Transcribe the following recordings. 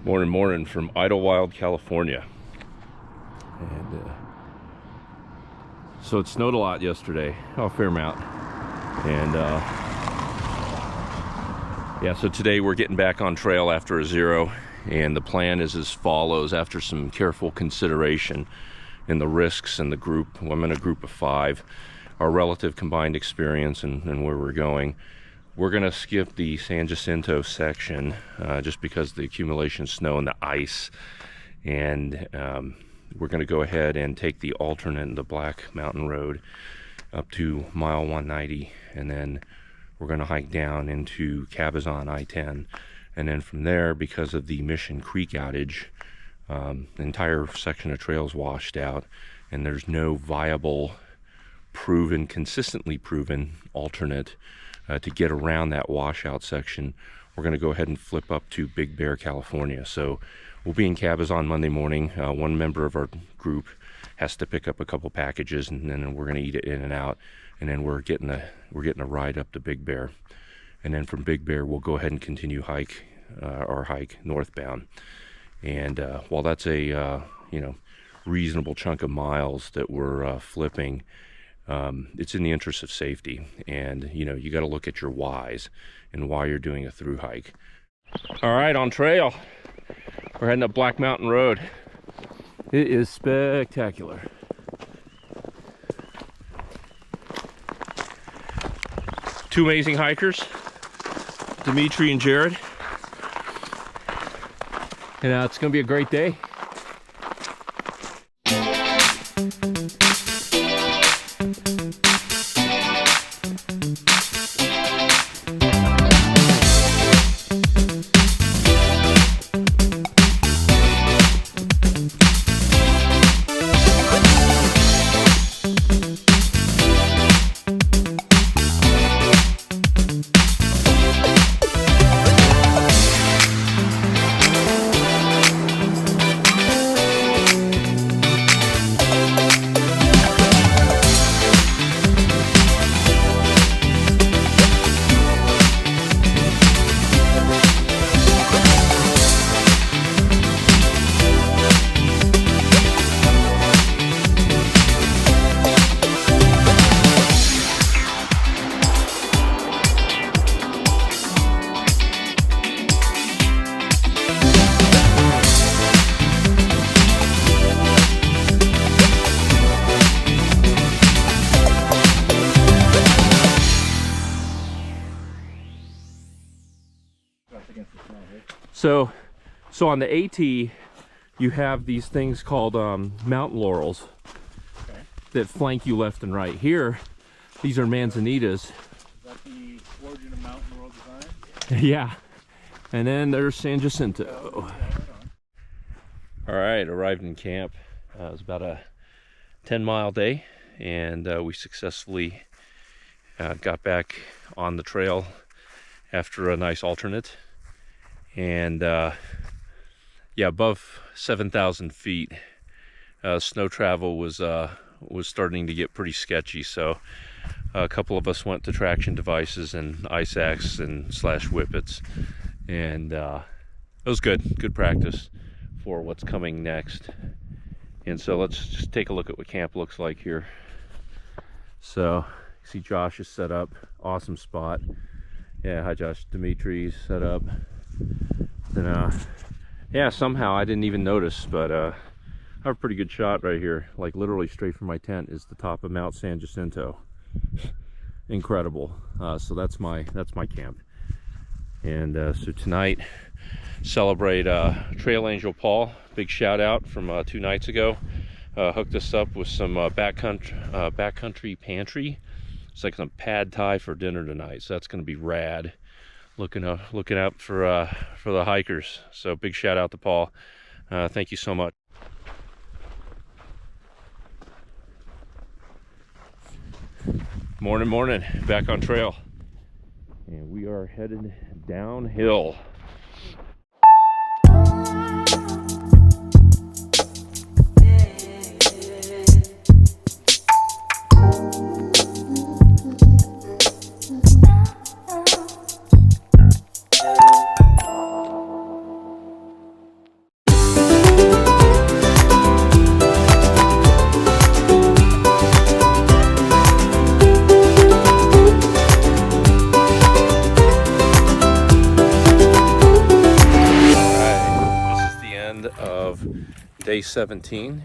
Morning from Idlewild, California. And so it snowed a lot yesterday, a fair amount. And yeah, so today we're getting back on trail after a zero, and the plan is as follows. After some careful consideration in the risks and the group, I'm in a group of 5, our relative combined experience and where we're going, we're gonna skip the San Jacinto section just because of the accumulation of snow and the ice, and we're gonna go ahead and take the alternate, the Black Mountain Road, up to mile 190, and then we're gonna hike down into Cajon I-10, and then from there, because of the Mission Creek outage, the entire section of trails washed out, and there's no viable, consistently proven alternate to get around that washout section. We're going to go ahead and flip up to Big Bear, California. So we'll be in Cabazon Monday morning. One member of our group has to pick up a couple packages, and then we're going to eat it in and out. And then we're getting a ride up to Big Bear, and then from Big Bear we'll go ahead and continue our hike northbound. And while that's a reasonable chunk of miles that we're flipping, it's in the interest of safety, and you got to look at your whys and why you're doing a through hike. All right, on trail, we're heading up Black Mountain Road. It is spectacular. Two amazing hikers, Dimitri and Jared, and it's gonna be a great day. So on the AT, you have these things called mountain laurels that flank you left and right. Here, these are manzanitas. Is that the origin of mountain laurel design? Yeah. And then there's San Jacinto. All right, arrived in camp. It was about a 10-mile day, and we successfully got back on the trail after a nice alternate. And yeah, above 7,000 feet, snow travel was starting to get pretty sketchy. So a couple of us went to traction devices and ice axe and / whippets, and it was good practice for what's coming next. And so let's just take a look at what camp looks like here. So you see Josh is set up, awesome spot. Yeah, hi Josh. Dimitri's set up. And yeah, somehow I didn't even notice, but I have a pretty good shot right here. Like literally straight from my tent is the top of Mount San Jacinto. Incredible. So that's my camp. And so tonight, celebrate Trail Angel Paul. Big shout out from 2 nights ago. Hooked us up with some backcountry pantry. It's like some pad thai for dinner tonight, so that's going to be rad. Looking out for the hikers. So big shout out to Paul. Thank you so much. Morning, back on trail, and we are headed downhill. end of day 17.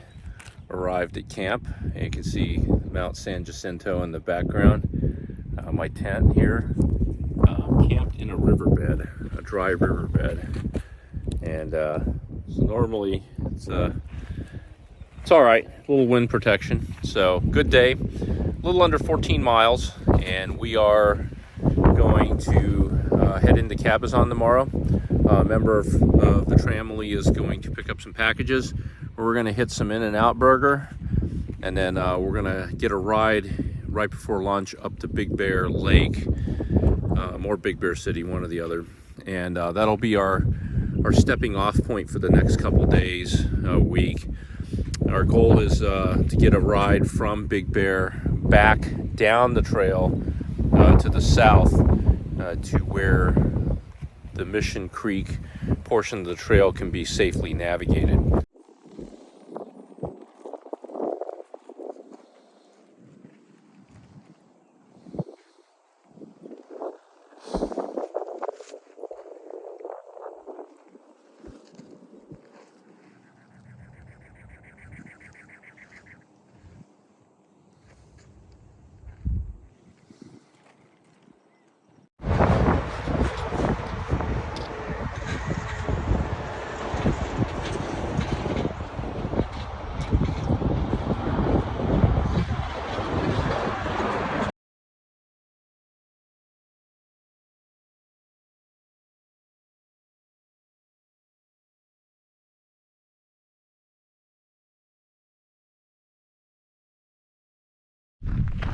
Arrived at camp, and you can see Mount San Jacinto in the background. My tent here, camped in a riverbed, a dry riverbed, and so normally it's all right, a little wind protection. So good day, a little under 14 miles, and we are going to head into Cabazon tomorrow. A member of the Tramily is going to pick up some packages. We're going to hit some In-N-Out Burger, and then we're going to get a ride right before lunch up to Big Bear Lake, or Big Bear City, one or the other. And that'll be our stepping off point for the next couple days, week. Our goal is to get a ride from Big Bear back down the trail to the south to where the Mission Creek portion of the trail can be safely navigated.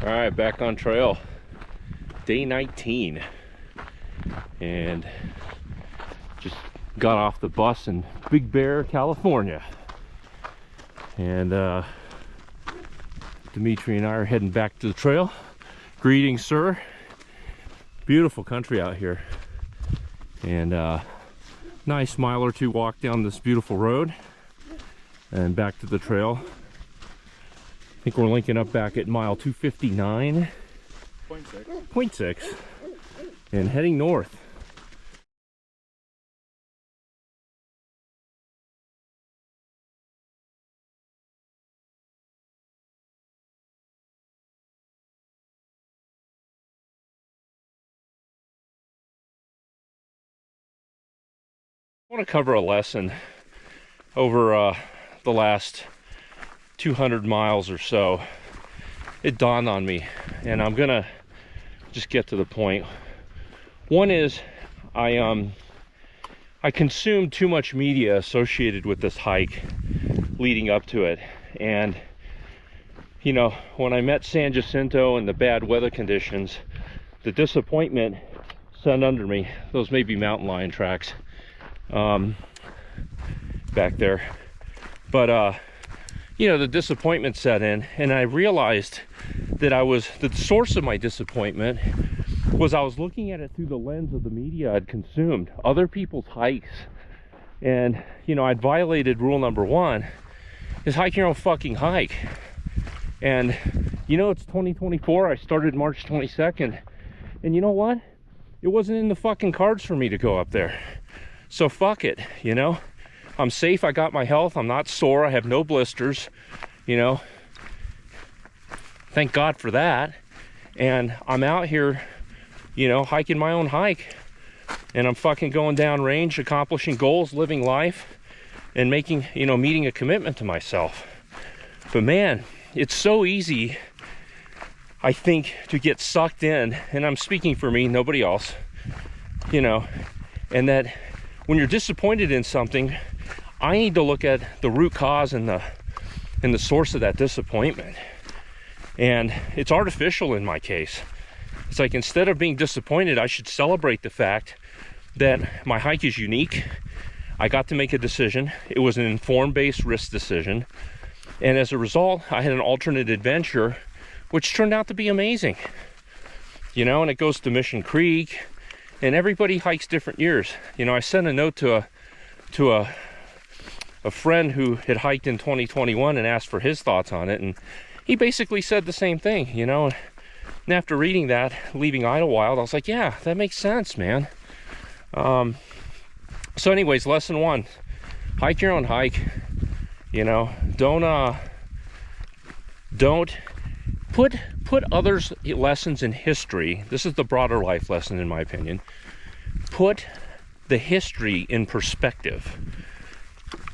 All right, back on trail, day 19, and just got off the bus in Big Bear, California, and Dimitri and I are heading back to the trail. Greetings, sir. Beautiful country out here, and nice mile or two walk down this beautiful road and back to the trail. I think we're linking up back at mile 259.6 and heading north. I want to cover a lesson over the last 200 miles or so. It dawned on me, and I'm gonna just get to the point. One is I consumed too much media associated with this hike leading up to it, and you know, when I met San Jacinto and the bad weather conditions, the disappointment set under me. Those may be mountain lion tracks back there, but you know, the disappointment set in, and I realized that the source of my disappointment was I was looking at it through the lens of the media I'd consumed, other people's hikes. And, you know, I'd violated rule number 1, is hike your own fucking hike. And, you know, it's 2024, I started March 22nd, and you know what? It wasn't in the fucking cards for me to go up there. So fuck it, you know? I'm safe, I got my health, I'm not sore, I have no blisters, you know. Thank God for that. And I'm out here, you know, hiking my own hike. And I'm fucking going down range, accomplishing goals, living life, and making, you know, meeting a commitment to myself. But man, it's so easy, I think, to get sucked in, and I'm speaking for me, nobody else, you know, and that when you're disappointed in something, I need to look at the root cause and the source of that disappointment. And it's artificial in my case. It's like, instead of being disappointed, I should celebrate the fact that my hike is unique. I got to make a decision. It was an informed-based risk decision. And as a result, I had an alternate adventure, which turned out to be amazing. You know, and it goes to Mission Creek, and everybody hikes different years. You know, I sent a note to a friend who had hiked in 2021 and asked for his thoughts on it, and he basically said the same thing, you know. And after reading that, leaving Idlewild, I was like, yeah, that makes sense, man. So anyways, lesson 1, hike your own hike. You know, don't put others' lessons in history. This is the broader life lesson, in my opinion. Put the history in perspective.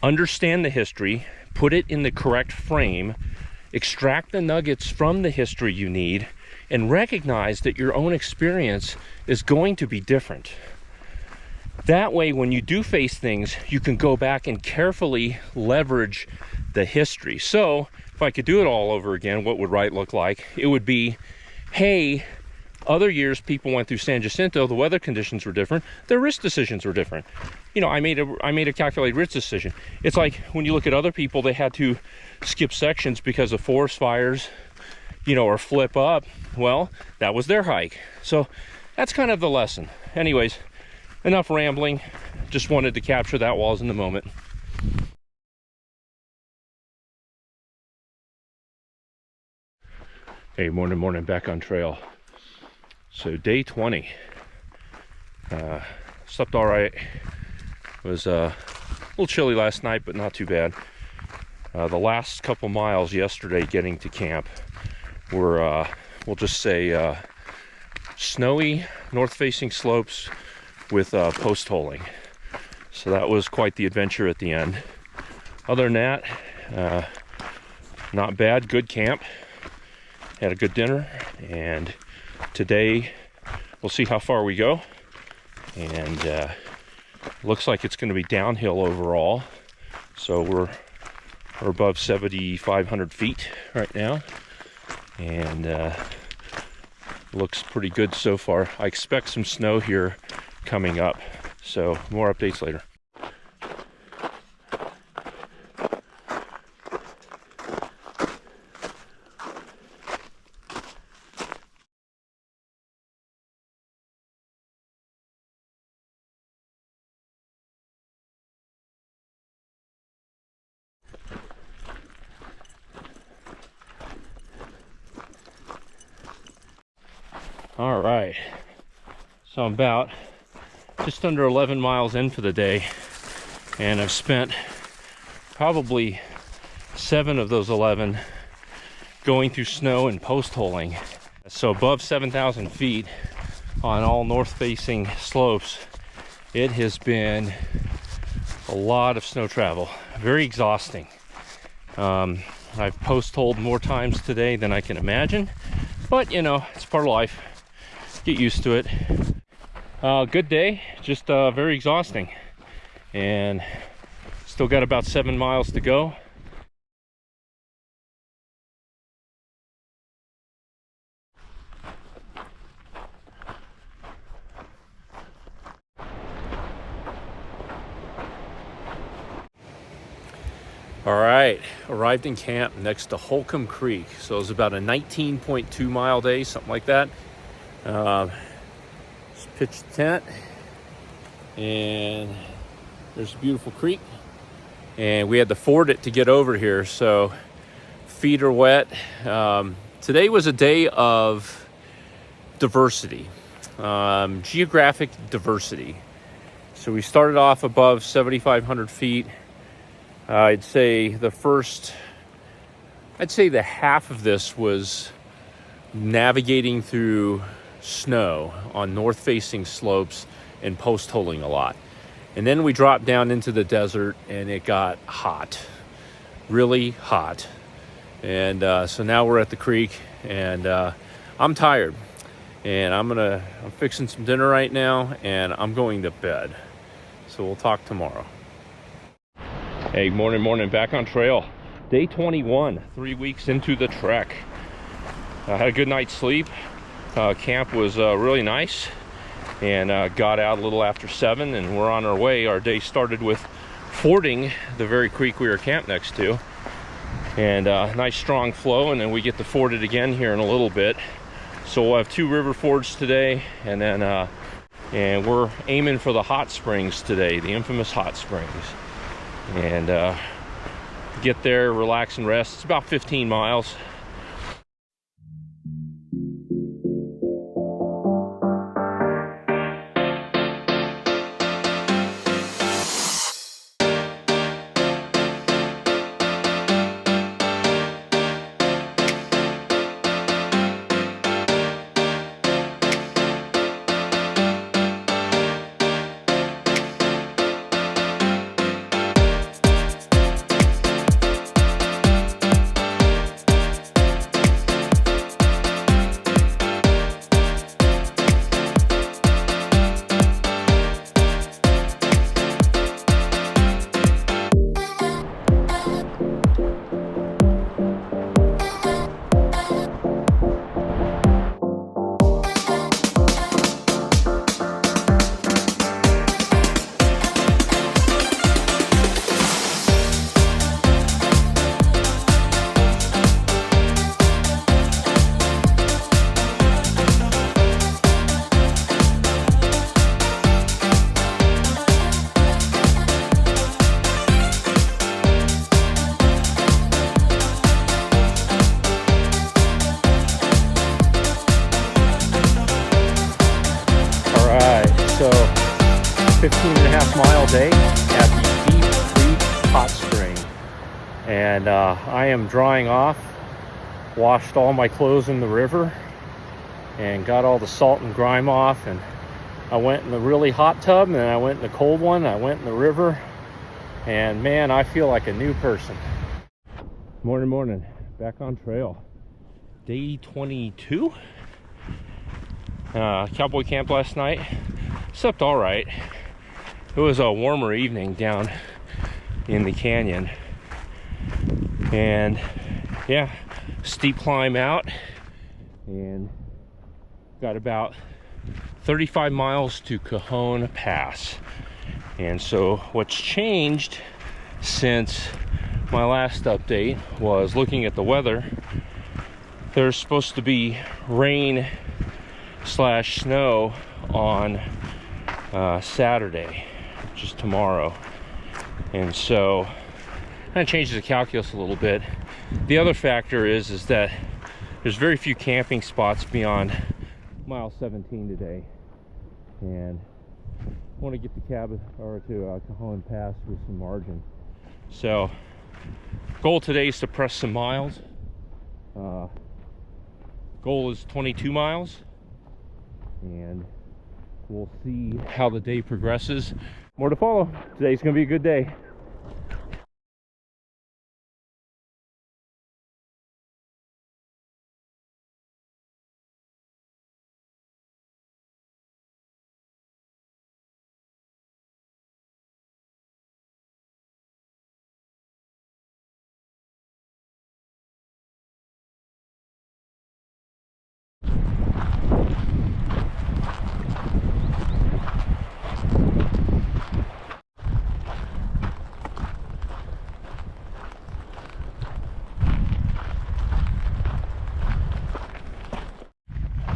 Understand the history, put it in the correct frame, extract the nuggets from the history you need, and recognize that your own experience is going to be different. That way, when you do face things, you can go back and carefully leverage the history. So, if I could do it all over again, what would right look like? It would be, hey, other years people went through San Jacinto, the weather conditions were different, their risk decisions were different. You know, I made a calculated risk decision. It's like when you look at other people, they had to skip sections because of forest fires, you know, or flip up. Well, that was their hike. So that's kind of the lesson. Anyways, enough rambling. Just wanted to capture that while I was in the moment. Hey, morning, back on trail. So day 20. Slept all right. It was a little chilly last night, but not too bad. The last couple miles yesterday getting to camp were, we'll just say, snowy, north-facing slopes with post holing. So that was quite the adventure at the end. Other than that, not bad, good camp. Had a good dinner, and today we'll see how far we go. And looks like it's going to be downhill overall. So we're above 7,500 feet right now, and looks pretty good so far. I expect some snow here coming up, so more updates later. All right, so I'm about just under 11 miles in for the day, and I've spent probably 7 of those 11 going through snow and post holing. So above 7,000 feet on all north-facing slopes, it has been a lot of snow travel, very exhausting. I've post holed more times today than I can imagine, but you know, it's part of life. Get used to it. Good day, just very exhausting, and still got about 7 miles to go. All right, arrived in camp next to Holcomb Creek. So it was about a 19.2 mile day, something like that. Just pitched the tent, and there's a beautiful creek, and we had to ford it to get over here, so feet are wet. Today was a day of diversity, geographic diversity. So we started off above 7,500 feet. I'd say the half of this was navigating through snow on north-facing slopes and post-holing a lot. And then we dropped down into the desert, and it got hot, really hot. And so now we're at the creek, and I'm tired. And I'm fixing some dinner right now, and I'm going to bed. So we'll talk tomorrow. Hey, morning, back on trail. Day 21, 3 weeks into the trek. I had a good night's sleep. Camp was really nice, and got out a little after 7, and we're on our way. Our day started with fording the very creek we were camped next to, and nice strong flow, and then we get to ford it again here in a little bit. So we'll have 2 river fords today, and then and we're aiming for the hot springs today, the infamous hot springs. And get there, relax and rest. It's about 15 miles. day at the Deep Creek Hot Spring. And I am drying off, washed all my clothes in the river, and got all the salt and grime off. And I went in the really hot tub, and then I went in the cold one. I went in the river, and man, I feel like a new person. Morning, back on trail. Day 22. Cowboy camp last night. Slept all right. It was a warmer evening down in the canyon. And yeah, steep climb out, and got about 35 miles to Cajon Pass. And so what's changed since my last update was looking at the weather. There's supposed to be rain slash snow on Saturday, which is tomorrow. And so that changes the calculus a little bit. The other factor is that there's very few camping spots beyond mile 17 today, and I want to get the cabin or to Cajon Pass with some margin. So goal today is to press some miles. Goal is 22 miles, and we'll see how the day progresses. More to follow. Today's gonna be a good day.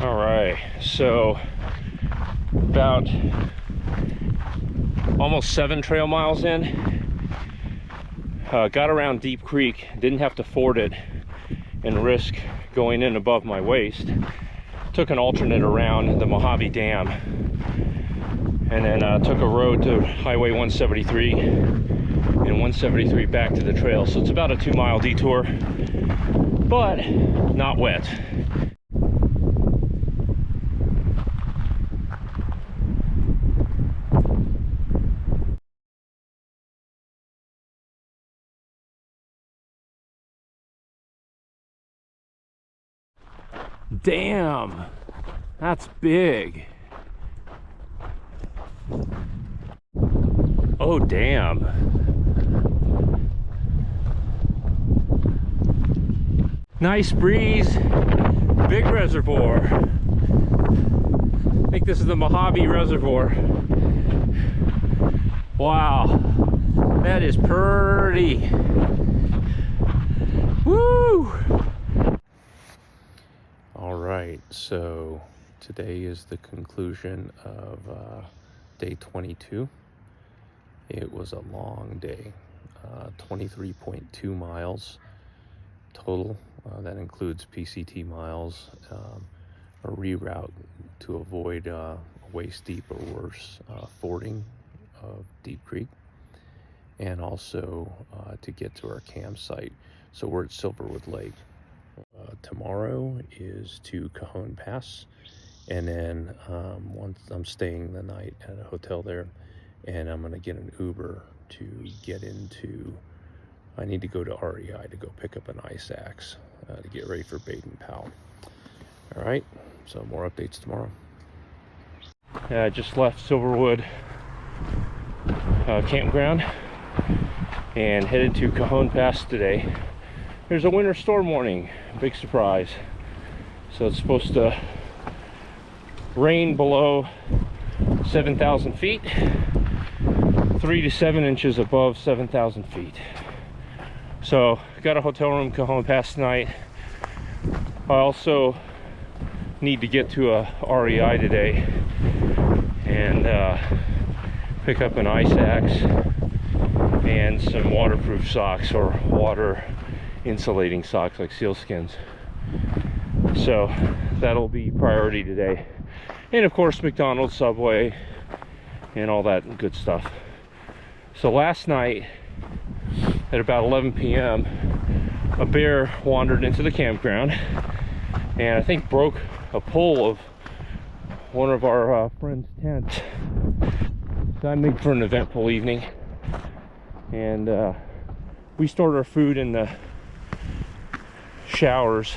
All right, so about almost 7 trail miles in, got around Deep Creek, didn't have to ford it and risk going in above my waist. Took an alternate around the Mojave Dam, and then took a road to Highway 173 and 173 back to the trail. So it's about a 2-mile detour, but not wet. Damn, that's big. Oh, damn. Nice breeze, big reservoir. I think this is the Mojave Reservoir. Wow, that is pretty. Woo! All right, so today is the conclusion of day 22. It was a long day, 23.2 miles total. That includes PCT miles, a reroute to avoid waist deep or worse fording of Deep Creek, and also to get to our campsite. So we're at Silverwood Lake. Tomorrow is to Cajon Pass, and then once I'm staying the night at a hotel there, and I'm going to get an Uber to get into, I need to go to REI to go pick up an ice axe to get ready for Bait and Pal. All right, so more updates tomorrow. Yeah, I just left Silverwood campground and headed to Cajon Pass today. There's a winter storm warning, big surprise. So it's supposed to rain below 7,000 feet, 3 to 7 inches above 7,000 feet. So got a hotel room Cajon Pass tonight. I also need to get to a REI today and pick up an ice axe and some waterproof socks or water insulating socks like sealskins. So that'll be priority today. And of course McDonald's, Subway, and all that good stuff. So last night at about 11 p.m. a bear wandered into the campground and I think broke a pole of one of our friends' tents. So that made for an eventful evening, and we stored our food in the showers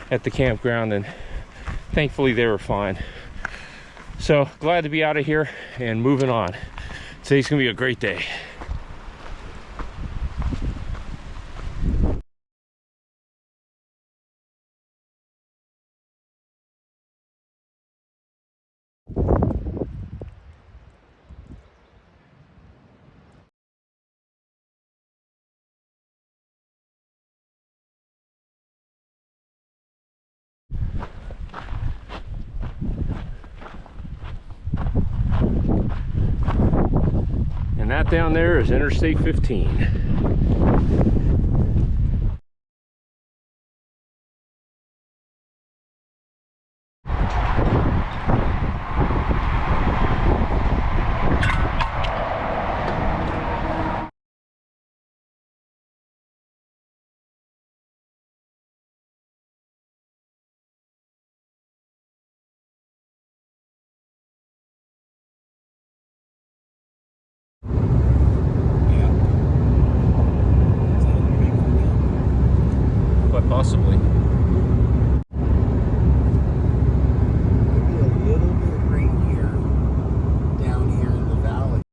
at the campground, and thankfully they were fine. So glad to be out of here and moving on. Today's gonna be a great day. And that down there is Interstate 15. Quite possibly.